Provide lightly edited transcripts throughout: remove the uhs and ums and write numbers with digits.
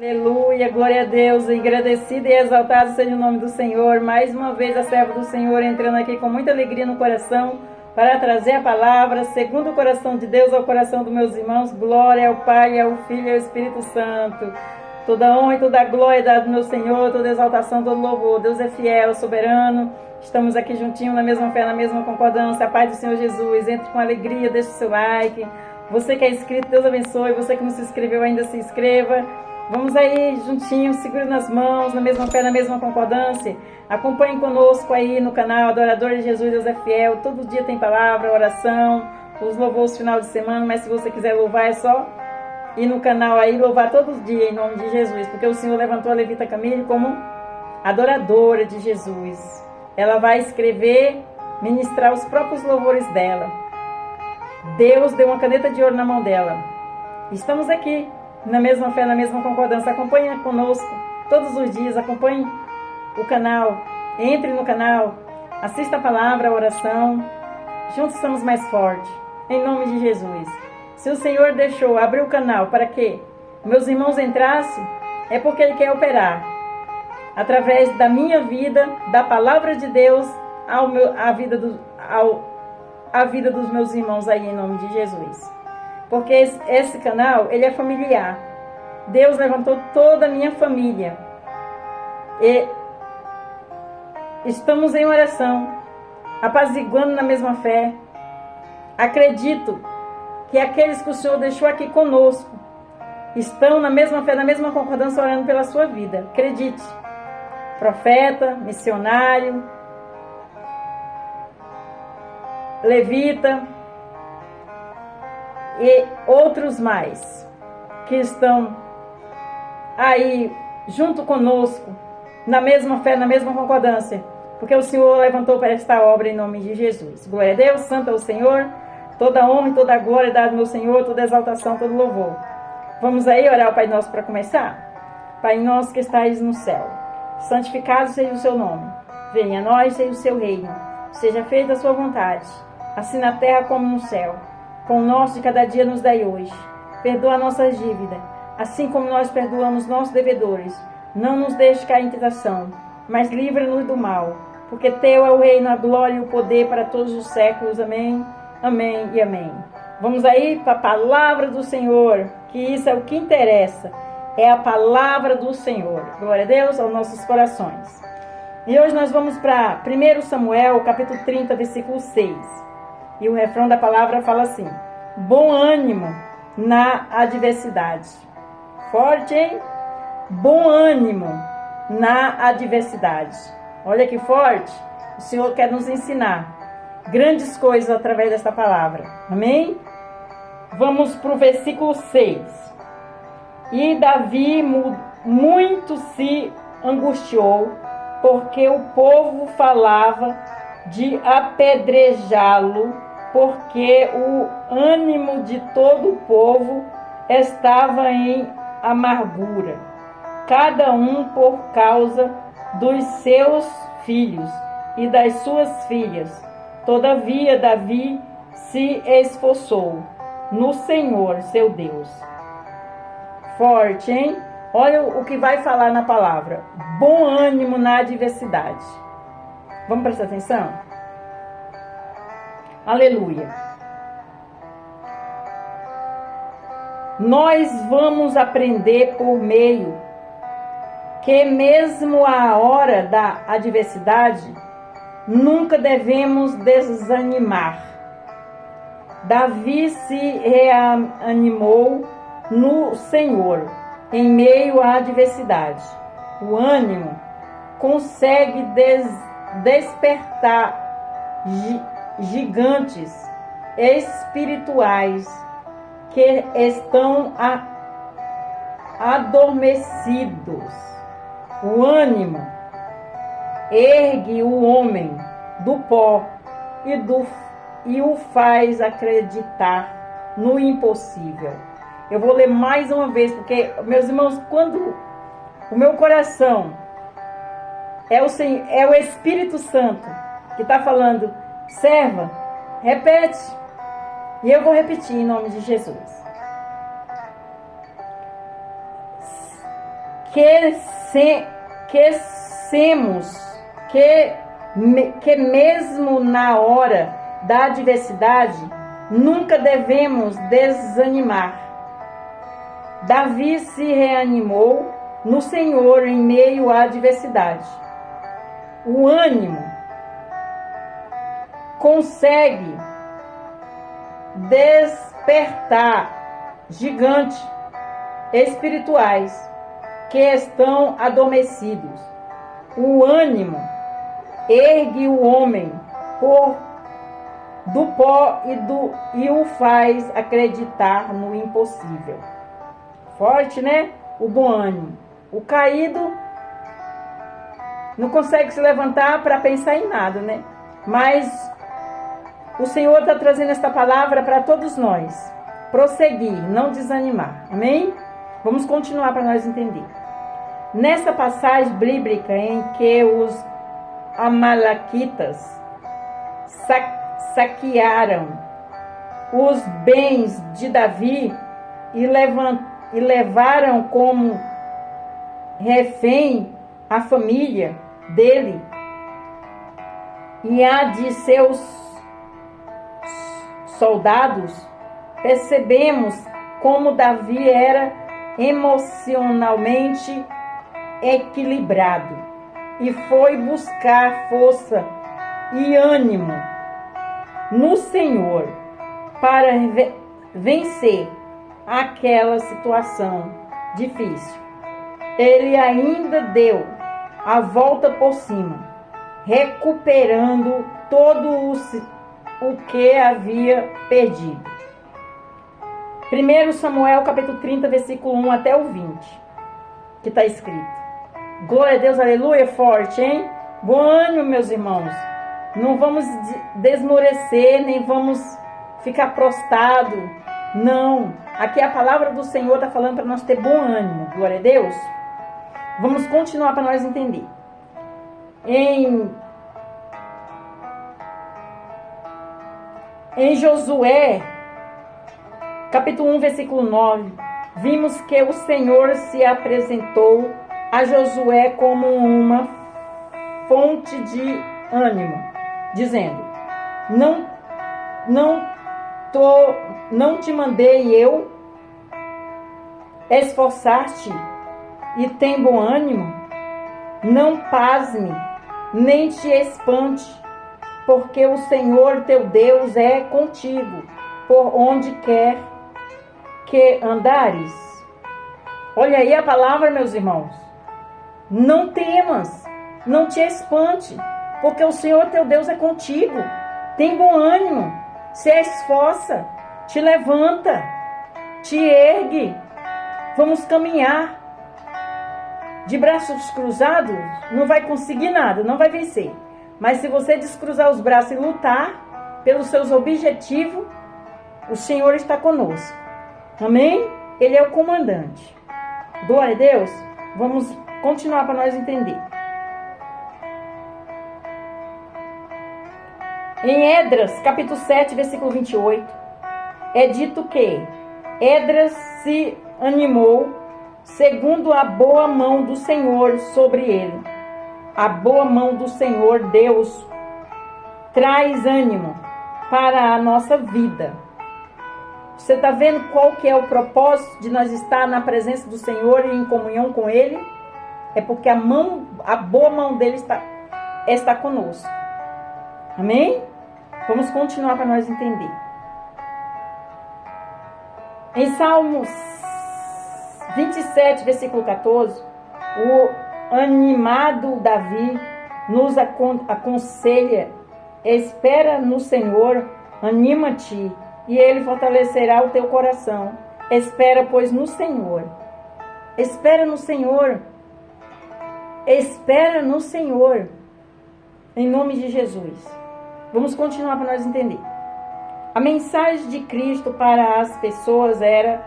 Aleluia, glória a Deus, agradecido e exaltado seja o nome do Senhor. Mais uma vez a serva do Senhor entrando aqui com muita alegria no coração para trazer a palavra, segundo o coração de Deus ao coração dos meus irmãos. Glória ao Pai, ao Filho e ao Espírito Santo. Toda honra e toda glória é dada ao meu Senhor, toda exaltação, todo louvor. Deus é fiel, soberano. Estamos aqui juntinhos na mesma fé, na mesma concordância. A paz do Senhor Jesus. Entre com alegria, deixe o seu like. Você que é inscrito, Deus abençoe. Você que não se inscreveu ainda, se inscreva. Vamos aí juntinhos, segure nas mãos, na mesma fé, na mesma concordância. Acompanhe conosco aí no canal Adorador de Jesus, Deus é Fiel. Todo dia tem palavra, oração, os louvores final de semana. Mas se você quiser louvar, é só ir no canal aí, louvar todos os dias em nome de Jesus. Porque o Senhor levantou a Levita Camille como adoradora de Jesus. Ela vai escrever, ministrar os próprios louvores dela. Deus deu uma caneta de ouro na mão dela. Estamos aqui na mesma fé, na mesma concordância. Acompanhe conosco todos os dias, acompanhe o canal, entre no canal, assista a palavra, a oração. Juntos somos mais fortes, em nome de Jesus. Se o Senhor deixou abrir o canal para que meus irmãos entrassem, é porque Ele quer operar através da minha vida, da palavra de Deus, a vida dos meus irmãos aí, em nome de Jesus. Porque esse canal, ele é familiar. Deus levantou toda a minha família. E estamos em oração, apaziguando na mesma fé. Acredito que aqueles que o Senhor deixou aqui conosco estão na mesma fé, na mesma concordância, orando pela sua vida. Acredite. Profeta, missionário, levita e outros mais que estão aí junto conosco, na mesma fé, na mesma concordância, porque o Senhor levantou para esta obra em nome de Jesus. Glória a Deus, santo é o Senhor, toda honra e toda glória é dada ao meu Senhor, toda exaltação, todo louvor. Vamos aí orar ao Pai Nosso para começar? Pai nosso que estais no céu, santificado seja o seu nome, venha a nós, seja o seu reino, seja feita a sua vontade, assim na terra como no céu. Com o nosso de cada dia nos dai hoje. Perdoa nossas dívidas, assim como nós perdoamos nossos devedores. Não nos deixe cair em tentação, mas livra-nos do mal. Porque teu é o reino, a glória e o poder para todos os séculos. Amém, amém e amém. Vamos aí para a palavra do Senhor, que isso é o que interessa. É a palavra do Senhor. Glória a Deus aos nossos corações. E hoje nós vamos para 1 Samuel, capítulo 30, versículo 6. E o refrão da palavra fala assim: bom ânimo na adversidade. Forte, hein? Bom ânimo na adversidade. Olha que forte. O Senhor quer nos ensinar grandes coisas através desta palavra. Amém? Vamos para o versículo 6. E Davi muito se angustiou, porque o povo falava de apedrejá-lo, porque o ânimo de todo o povo estava em amargura, cada um por causa dos seus filhos e das suas filhas. Todavia Davi se esforçou no Senhor, seu Deus. Forte, hein? Olha o que vai falar na palavra. Bom ânimo na adversidade. Vamos prestar atenção? Aleluia. Nós vamos aprender por meio que mesmo à hora da adversidade, nunca devemos desanimar. Davi se reanimou no Senhor em meio à adversidade. O ânimo consegue despertar gigantes espirituais que estão adormecidos. O ânimo ergue o homem do pó e o faz acreditar no impossível. Eu vou ler mais uma vez, porque, meus irmãos, quando o meu coração é o Espírito Santo que está falando, serva, repete. E eu vou repetir em nome de Jesus. que, se, que semos, que mesmo na hora da adversidade, nunca devemos desanimar. Davi se reanimou no Senhor em meio à adversidade. O ânimo consegue despertar gigantes espirituais que estão adormecidos. O ânimo ergue o homem do pó e o faz acreditar no impossível. Forte, né? O bom ânimo. O caído não consegue se levantar para pensar em nada, né? Mas o Senhor está trazendo esta palavra para todos nós. Prosseguir, não desanimar. Amém? Vamos continuar para nós entender. Nessa passagem bíblica em que os amalequitas saquearam os bens de Davi e levaram como refém a família dele e a de seus soldados, percebemos como Davi era emocionalmente equilibrado e foi buscar força e ânimo no Senhor para vencer aquela situação difícil. Ele ainda deu a volta por cima, recuperando todo o que havia perdido. 1 Samuel capítulo 30, versículo 1 até o 20, que está escrito. Glória a Deus, aleluia, forte, hein? Bom ânimo, meus irmãos. Não vamos desmorecer, nem vamos ficar prostrado. Não. Aqui a palavra do Senhor está falando para nós ter bom ânimo. Glória a Deus. Vamos continuar para nós entender. Em Josué, capítulo 1, versículo 9, vimos que o Senhor se apresentou a Josué como uma fonte de ânimo, dizendo: não te mandei eu esforçar-te e tem bom ânimo? Não pasme, nem te espante, porque o Senhor teu Deus é contigo, por onde quer que andares. Olha aí a palavra, meus irmãos. Não temas, não te espante, porque o Senhor teu Deus é contigo. Tem bom ânimo, se esforça, te levanta, te ergue. Vamos caminhar. De braços cruzados, não vai conseguir nada, não vai vencer. Mas se você descruzar os braços e lutar pelos seus objetivos, o Senhor está conosco. Amém? Ele é o comandante. Glória a Deus. Vamos continuar para nós entender. Em Esdras, capítulo 7, versículo 28, é dito que Esdras se animou segundo a boa mão do Senhor sobre ele. A boa mão do Senhor Deus traz ânimo para a nossa vida. Você está vendo qual que é o propósito de nós estar na presença do Senhor e em comunhão com Ele? É porque a boa mão dele está conosco. Amém? Vamos continuar para nós entender. Em Salmos 27, versículo 14, o animado Davi nos aconselha: espera no Senhor, anima-te, e Ele fortalecerá o teu coração. Espera, pois, no Senhor. Espera no Senhor. Espera no Senhor. Em nome de Jesus. Vamos continuar para nós entender. A mensagem de Cristo para as pessoas era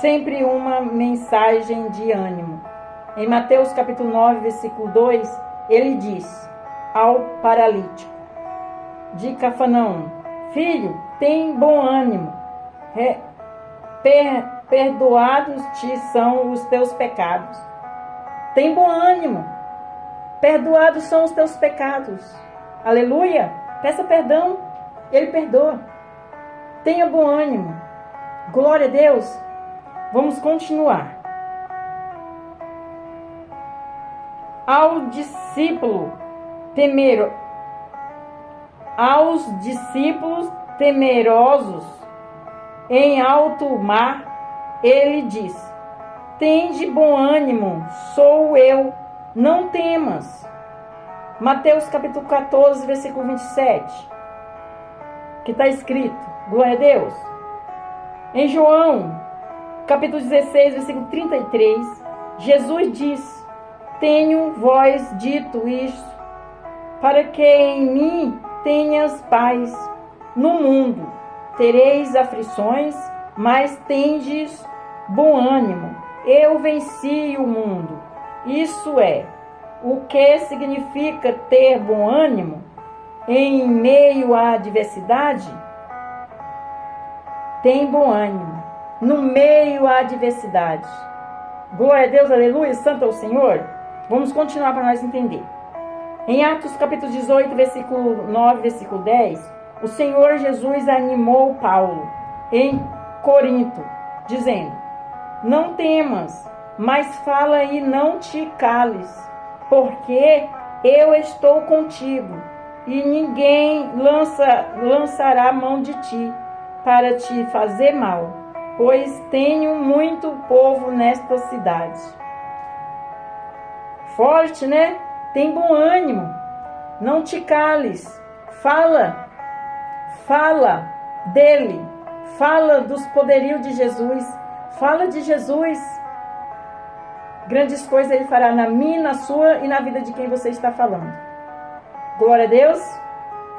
sempre uma mensagem de ânimo. Em Mateus capítulo 9, versículo 2, ele diz ao paralítico de Cafarnaum: filho, tem bom ânimo, perdoados te são os teus pecados. Tem bom ânimo. Perdoados são os teus pecados. Aleluia. Peça perdão. Ele perdoa. Tenha bom ânimo. Glória a Deus. Vamos continuar. Aos discípulos temerosos em alto mar, ele diz: tende bom ânimo, sou eu, não temas. Mateus capítulo 14, versículo 27, que está escrito, glória a Deus. Em João capítulo 16, versículo 33, Jesus diz: tenho vós dito isto, para que em mim tenhas paz. No mundo tereis aflições, mas tendes bom ânimo. Eu venci o mundo. Isso é, o que significa ter bom ânimo em meio à adversidade? Tem bom ânimo no meio à adversidade. Glória a Deus, aleluia, santo é o Senhor. Vamos continuar para nós entender. Em Atos capítulo 18, versículo 9, versículo 10, o Senhor Jesus animou Paulo em Corinto, dizendo: não temas, mas fala e não te cales, porque eu estou contigo, e ninguém lançará mão de ti para te fazer mal, pois tenho muito povo nesta cidade. Forte, né? Tem bom ânimo. Não te cales. Fala dele. Fala dos poderios de Jesus. Fala de Jesus. Grandes coisas ele fará na minha, na sua e na vida de quem você está falando. Glória a Deus.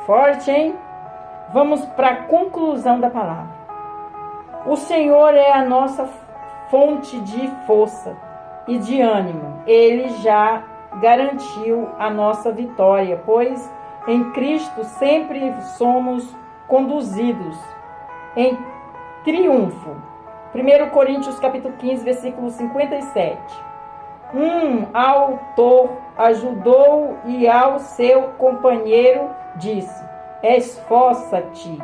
Forte, hein? Vamos para a conclusão da palavra. O Senhor é a nossa fonte de força e de ânimo. Ele já garantiu a nossa vitória, pois em Cristo sempre somos conduzidos em triunfo. 1 Coríntios capítulo 15, versículo 57. Um autor ajudou e ao seu companheiro disse: esforça-te.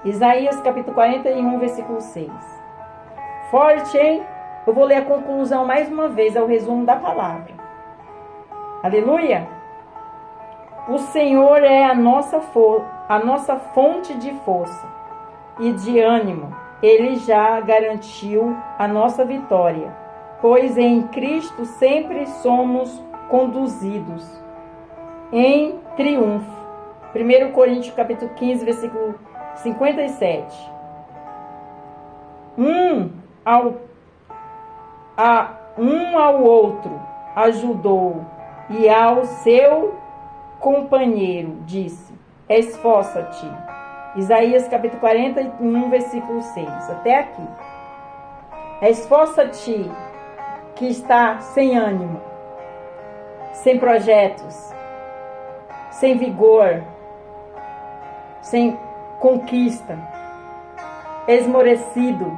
Isaías capítulo 41, versículo 6. Forte, hein? Eu vou ler a conclusão mais uma vez, é o resumo da palavra. Aleluia! O Senhor é a nossa fonte de força e de ânimo. Ele já garantiu a nossa vitória, pois em Cristo sempre somos conduzidos em triunfo. 1 Coríntios capítulo 15, versículo 57. Um ao outro ajudou e ao seu companheiro disse: esforça-te. Isaías capítulo 41, versículo 6. Até aqui. Esforça-te que está sem ânimo, sem projetos, sem vigor, sem conquista, esmorecido,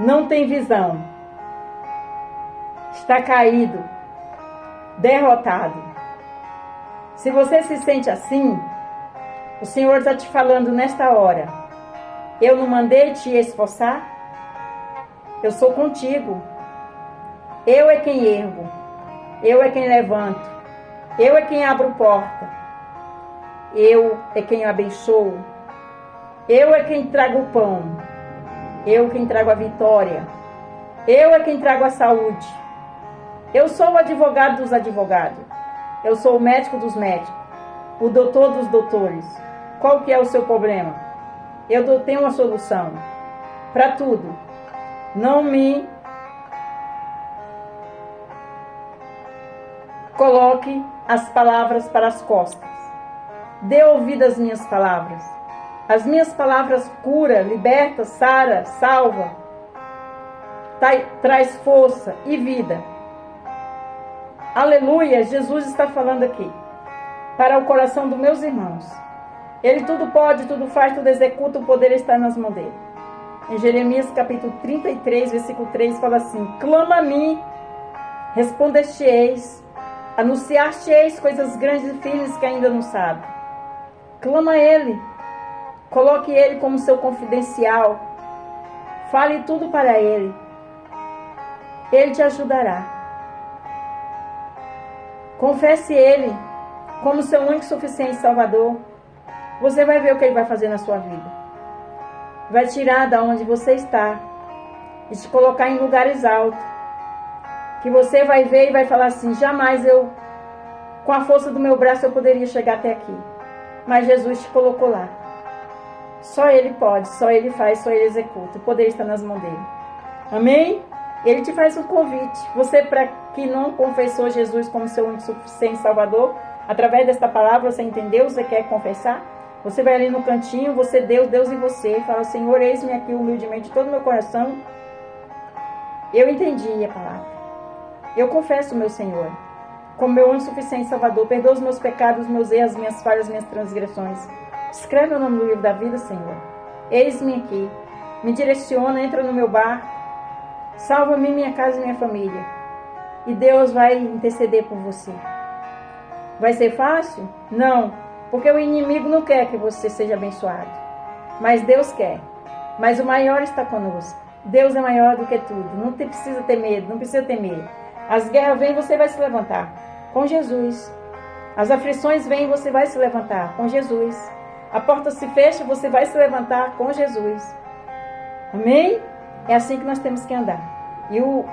não tem visão, está caído, derrotado. Se você se sente assim, o Senhor está te falando nesta hora: eu não mandei te esforçar? Eu sou contigo. Eu é quem ergo, eu é quem levanto, eu é quem abro porta, eu é quem abençoo, eu é quem trago o pão, eu quem trago a vitória, eu é quem trago a saúde. Eu sou o advogado dos advogados, eu sou o médico dos médicos, o doutor dos doutores. Qual que é o seu problema? Eu tenho uma solução para tudo. Não me coloque as palavras para as costas. Dê ouvido às minhas palavras. As minhas palavras cura, liberta, sara, salva, traz força e vida. Aleluia, Jesus está falando aqui para o coração dos meus irmãos. Ele tudo pode, tudo faz, tudo executa, o poder está nas mãos dele. Em Jeremias capítulo 33, versículo 3 fala assim: clama a mim Respondeste-eis, anunciaste-eis coisas grandes e firmes que ainda não sabe. Clama a Ele, coloque Ele como seu confidencial, fale tudo para Ele. Ele te ajudará. Confesse Ele como seu único e suficiente Salvador. Você vai ver o que Ele vai fazer na sua vida. Vai tirar da onde você está e te colocar em lugares altos. Que você vai ver e vai falar assim: jamais eu, com a força do meu braço, eu poderia chegar até aqui. Mas Jesus te colocou lá. Só Ele pode, só Ele faz, só Ele executa. O poder está nas mãos dEle. Amém? Ele te faz um convite. Você, para que não confessou Jesus como seu único suficiente Salvador, através desta palavra, você entendeu? Você quer confessar? Você vai ali no cantinho, você Deus em você, fala: Senhor, eis-me aqui humildemente, todo o meu coração. Eu entendi a palavra. Eu confesso, meu Senhor, como meu único suficiente Salvador. Perdoa os meus pecados, os meus erros, as minhas falhas, as minhas transgressões. Escreve o nome no livro da vida, Senhor. Eis-me aqui. Me direciona, entra no meu barco. Salva-me, minha casa e minha família. E Deus vai interceder por você. Vai ser fácil? Não. Porque o inimigo não quer que você seja abençoado. Mas Deus quer. Mas o maior está conosco. Deus é maior do que tudo. Não precisa ter medo, não precisa temer. As guerras vêm, você vai se levantar com Jesus. As aflições vêm, você vai se levantar com Jesus. A porta se fecha, você vai se levantar com Jesus. Amém? É assim que nós temos que andar. E o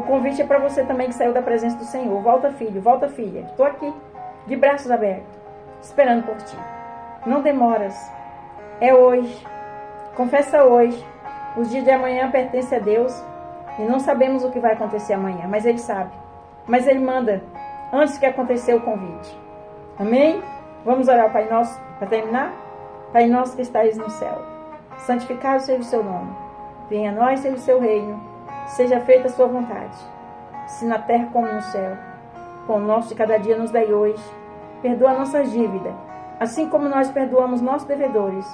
convite é para você também que saiu da presença do Senhor. Volta, filho, volta, filha. Estou aqui, de braços abertos, esperando por ti. Não demoras. É hoje. Confessa hoje. Os dias de amanhã pertencem a Deus. E não sabemos o que vai acontecer amanhã, mas Ele sabe. Mas Ele manda antes que acontecer o convite. Amém? Vamos orar ao Pai Nosso para terminar? Pai Nosso que estais no céu, santificado seja o seu nome. Venha a nós, seja o seu reino. Seja feita a sua vontade, assim na terra como no céu. Pão nosso de cada dia nos dai hoje. Perdoa a nossa dívida, assim como nós perdoamos nossos devedores.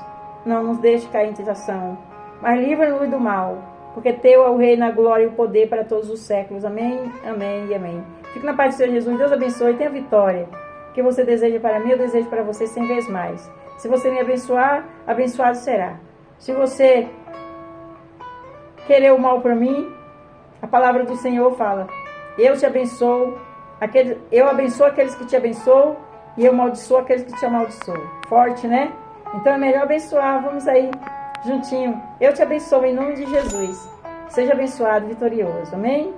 Não nos deixe cair em tentação, mas livra-nos do mal. Porque teu é o reino, a glória e o poder para todos os séculos. Amém, amém e amém. Fique na paz do Senhor Jesus. Deus abençoe e tenha vitória. O que você deseja para mim, eu desejo para você 100 vezes mais. Se você me abençoar, abençoado será. Se você querer o mal para mim, a palavra do Senhor fala: eu te abençoo, eu abençoo aqueles que te abençoam e eu amaldiçoo aqueles que te amaldiçoam. Forte, né? Então é melhor abençoar. Vamos aí juntinho. Eu te abençoo em nome de Jesus. Seja abençoado, vitorioso. Amém?